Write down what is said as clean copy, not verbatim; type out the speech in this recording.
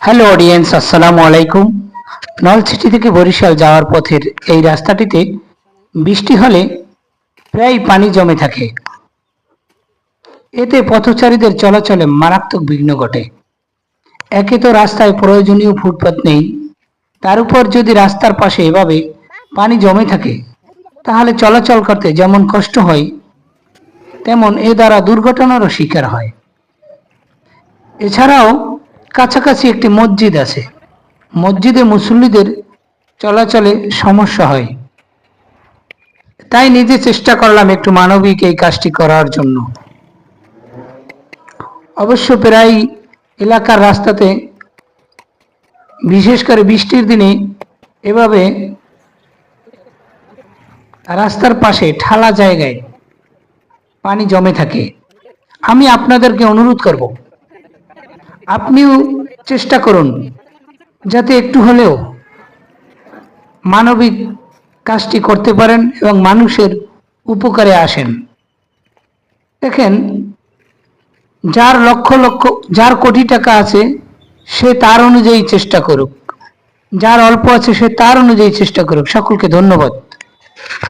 Hello audience, আসসালামু আলাইকুম। নলছিটি থেকে বরিশাল যাওয়ার পথের এই রাস্তাটিতে বৃষ্টি হলে প্রায় পানি জমে থাকে। এতে পথচারীদের চলাচলে মারাত্মক বিঘ্ন ঘটে। একে তো রাস্তায় প্রয়োজনীয় ফুটপাত নেই, তার উপর যদি রাস্তার পাশে এভাবে পানি জমে থাকে তাহলে চলাচল করতে যেমন কষ্ট হয়, তেমন এ দ্বারা দুর্ঘটনারও শিকার হয়। এছাড়াও কাছাকাছি একটি মসজিদ আছে, মসজিদে মুসল্লিদের চলাচলে সমস্যা হয়। তাই নিজে চেষ্টা করলাম একটু মানবিক এই কাজটি করার জন্য। অবশ্য প্রায় এলাকার রাস্তাতে, বিশেষ করে বৃষ্টির দিনে, এভাবে রাস্তার পাশে ঠালা জায়গায় পানি জমে থাকে। আমি আপনাদেরকে অনুরোধ করব, আপনিও চেষ্টা করুন যাতে একটু হলেও মানবিক কাজটি করতে পারেন এবং মানুষের উপকারে আসেন। দেখেন, যার লক্ষ লক্ষ, যার কোটি টাকা আছে সে তার অনুযায়ী চেষ্টা করুক, যার অল্প আছে সে তার অনুযায়ী চেষ্টা করুক। সকলকে ধন্যবাদ।